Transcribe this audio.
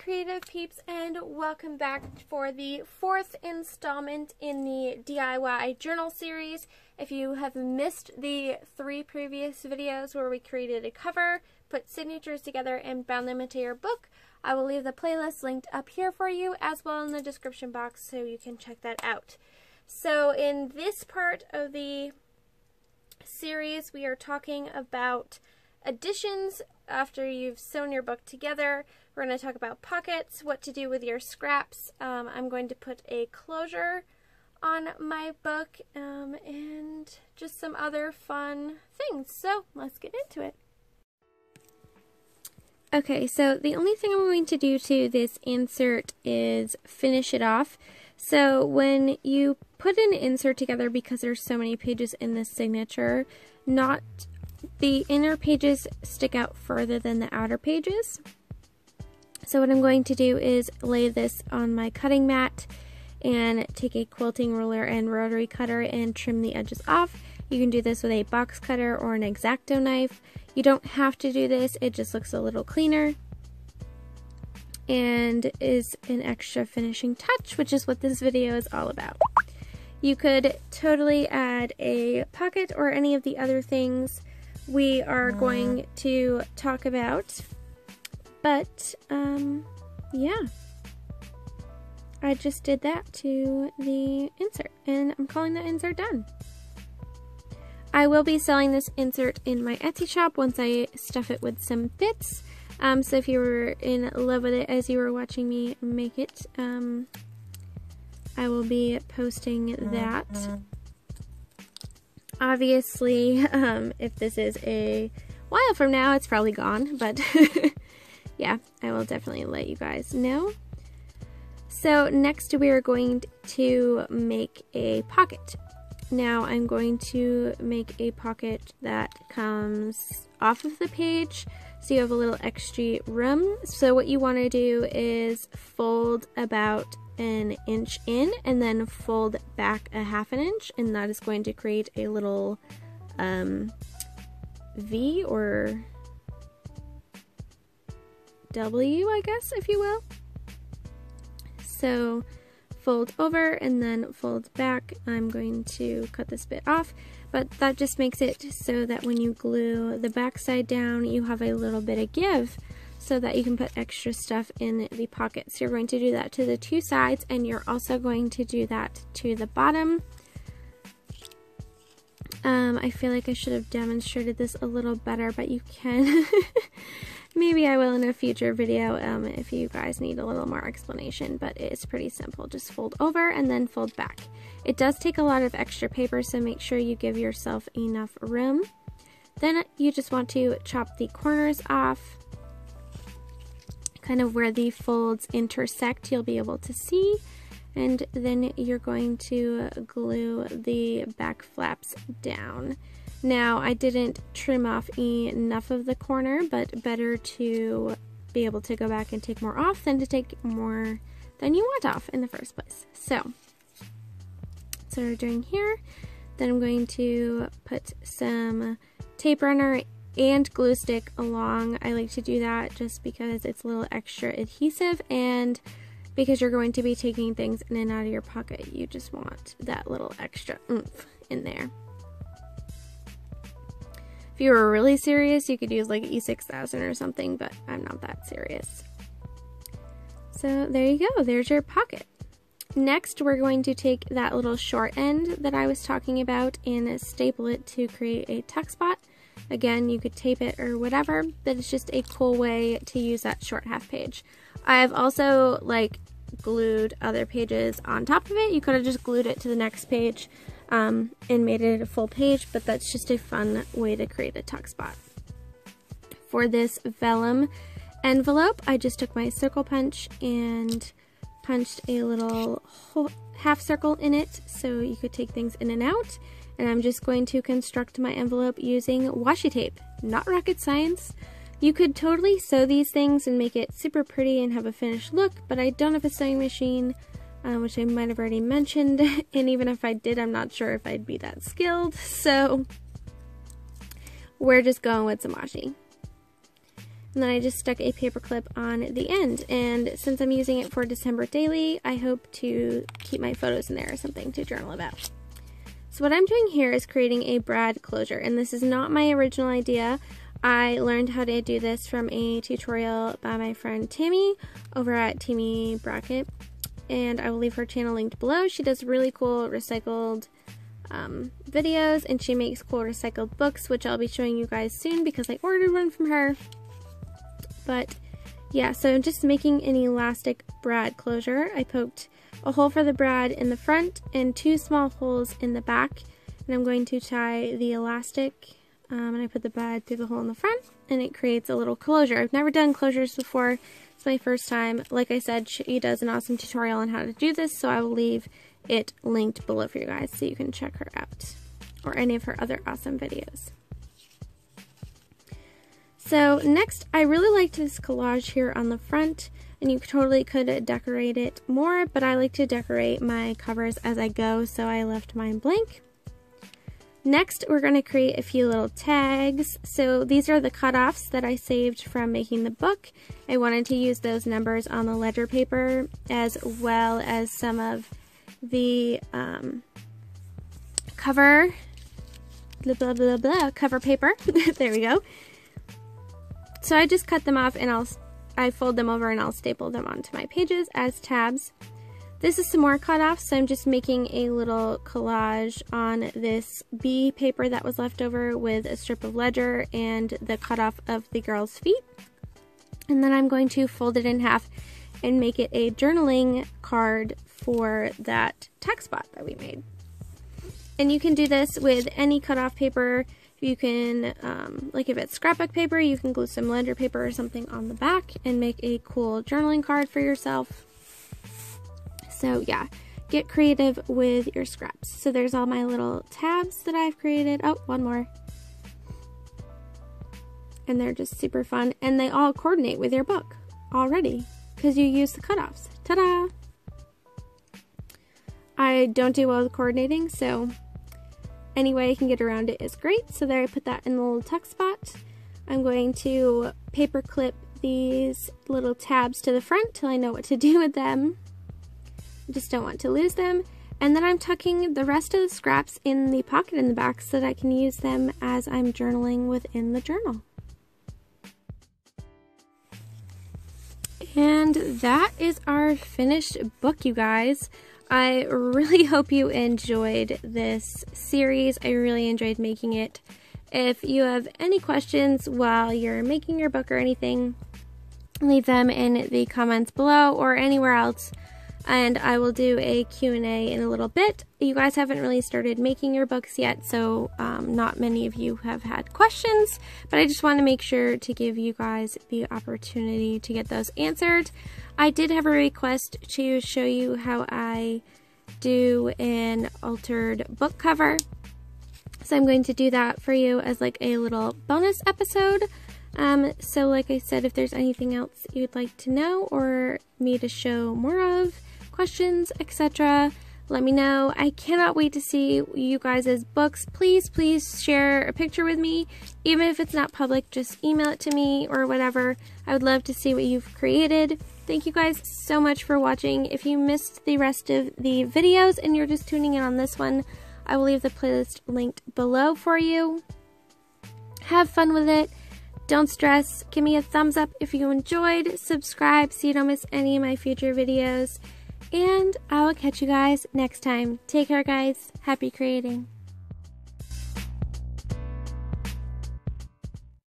creative peeps, and welcome back for the 4th installment in the DIY journal series. If you have missed the 3 previous videos where we created a cover, put signatures together, and bound them into your book, I will leave the playlist linked up here for you as well in the description box so you can check that out. So in this part of the series, we are talking about additions after you've sewn your book together. We're going to talk about pockets, what to do with your scraps. I'm going to put a closure on my book, and just some other fun things. So let's get into it. Okay, so the only thing I'm going to do to this insert is finish it off. So when you put an insert together, because there's so many pages in this signature, the inner pages stick out further than the outer pages. So what I'm going to do is lay this on my cutting mat and take a quilting ruler and rotary cutter and trim the edges off. You can do this with a box cutter or an X-Acto knife. You don't have to do this, it just looks a little cleaner and is an extra finishing touch, which is what this video is all about. You could totally add a pocket or any of the other things we are going to talk about, but yeah, I just did that to the insert and I'm calling that insert done. I will be selling this insert in my Etsy shop once I stuff it with some bits, so if you were in love with it as you were watching me make it, I will be posting that. Obviously, if this is a while from now, it's probably gone, but yeah, I will definitely let you guys know. So next we are going to make a pocket. Now I'm going to make a pocket that comes off of the page, so you have a little extra room. So what you want to do is fold about an inch in and then fold back a ½ inch, and that is going to create a little V or W, I guess, if you will. So fold over and then fold back. I'm going to cut this bit off, but that just makes it so that when you glue the back side down, you have a little bit of give so that you can put extra stuff in the pocket. So you're going to do that to the 2 sides, and you're also going to do that to the bottom. I feel like I should have demonstrated this a little better, but you can. Maybe I will in a future video if you guys need a little more explanation, but it's pretty simple. Just fold over and then fold back. It does take a lot of extra paper, so make sure you give yourself enough room. Then you just want to chop the corners off. Kind of where the folds intersect, you'll be able to see, and then you're going to glue the back flaps down. Now, I didn't trim off enough of the corner, but better to be able to go back and take more off than to take more than you want off in the first place. So we're doing here. Then I'm going to put some tape runner and glue stick along. I like to do that just because it's a little extra adhesive, and because you're going to be taking things in and out of your pocket, you just want that little extra oomph in there. If you were really serious, you could use like E6000 or something, but I'm not that serious. So there you go, there's your pocket. Next, we're going to take that little short end that I was talking about and staple it to create a tuck spot. Again, you could tape it or whatever, but it's just a cool way to use that short half page. I've also glued other pages on top of it. You could have just glued it to the next page and made it a full page, but that's just a fun way to create a tuck spot. For this vellum envelope, I just took my circle punch and punched a little half circle in it so you could take things in and out. And I'm just going to construct my envelope using washi tape. Not rocket science. You could totally sew these things and make it super pretty and have a finished look, but I don't have a sewing machine, which I might have already mentioned, and even if I did, I'm not sure if I'd be that skilled, so we're just going with some washi. And then I just stuck a paper clip on the end. And since I'm using it for December daily, I hope to keep my photos in there or something to journal about. So what I'm doing here is creating a brad closure, and this is not my original idea. I learned how to do this from a tutorial by my friend Tammy over at Tammy Brackett, and I will leave her channel linked below. She does really cool recycled videos, and she makes cool recycled books, which I'll be showing you guys soon because I ordered one from her. But yeah, so I'm just making an elastic brad closure. I poked a hole for the brad in the front and 2 small holes in the back, and I'm going to tie the elastic and I put the brad through the hole in the front, and it creates a little closure. I've never done closures before. It's my first time. Like I said, she does an awesome tutorial on how to do this, so I will leave it linked below for you guys so you can check her out, or any of her other awesome videos. So next, I really liked this collage here on the front, and you totally could decorate it more, but I like to decorate my covers as I go, so I left mine blank. Next, we're going to create a few little tags. So these are the cutoffs that I saved from making the book. I wanted to use those numbers on the ledger paper, as well as some of the cover, cover paper. There we go. So I just cut them off, and I fold them over and I'll staple them onto my pages as tabs. This is some more cutoffs, so I'm just making a little collage on this B paper that was left over with a strip of ledger and the cutoff of the girl's feet. And then I'm going to fold it in half and make it a journaling card for that text spot that we made. And you can do this with any cutoff paper. You can, like if it's scrapbook paper, you can glue some ledger paper or something on the back and make a cool journaling card for yourself. So yeah, get creative with your scraps. So there's all my little tabs that I've created. Oh, one more. And they're just super fun. And they all coordinate with your book already because you use the cutoffs. Ta-da! I don't do well with coordinating, so any way I can get around it is great. So there, I put that in the little tuck spot. I'm going to paper clip these little tabs to the front till I know what to do with them. I just don't want to lose them. And then I'm tucking the rest of the scraps in the pocket in the back so that I can use them as I'm journaling within the journal. And that is our finished book, you guys. I really hope you enjoyed this series. I really enjoyed making it. If you have any questions while you're making your book or anything, leave them in the comments below or anywhere else, and I will do a Q&A in a little bit. You guys haven't really started making your books yet, so not many of you have had questions, but I just want to make sure to give you guys the opportunity to get those answered. I did have a request to show you how I do an altered book cover, so I'm going to do that for you as like a little bonus episode. So like I said, if there's anything else you'd like to know or me to show more of, questions, etc., let me know. I cannot wait to see you guys' books. Please share a picture with me. Even if it's not public, just email it to me or whatever. I would love to see what you've created. Thank you guys so much for watching. If you missed the rest of the videos and you're just tuning in on this one, I will leave the playlist linked below for you. Have fun with it. Don't stress. Give me a thumbs up if you enjoyed. Subscribe so you don't miss any of my future videos. And I will catch you guys next time. Take care, guys. Happy creating.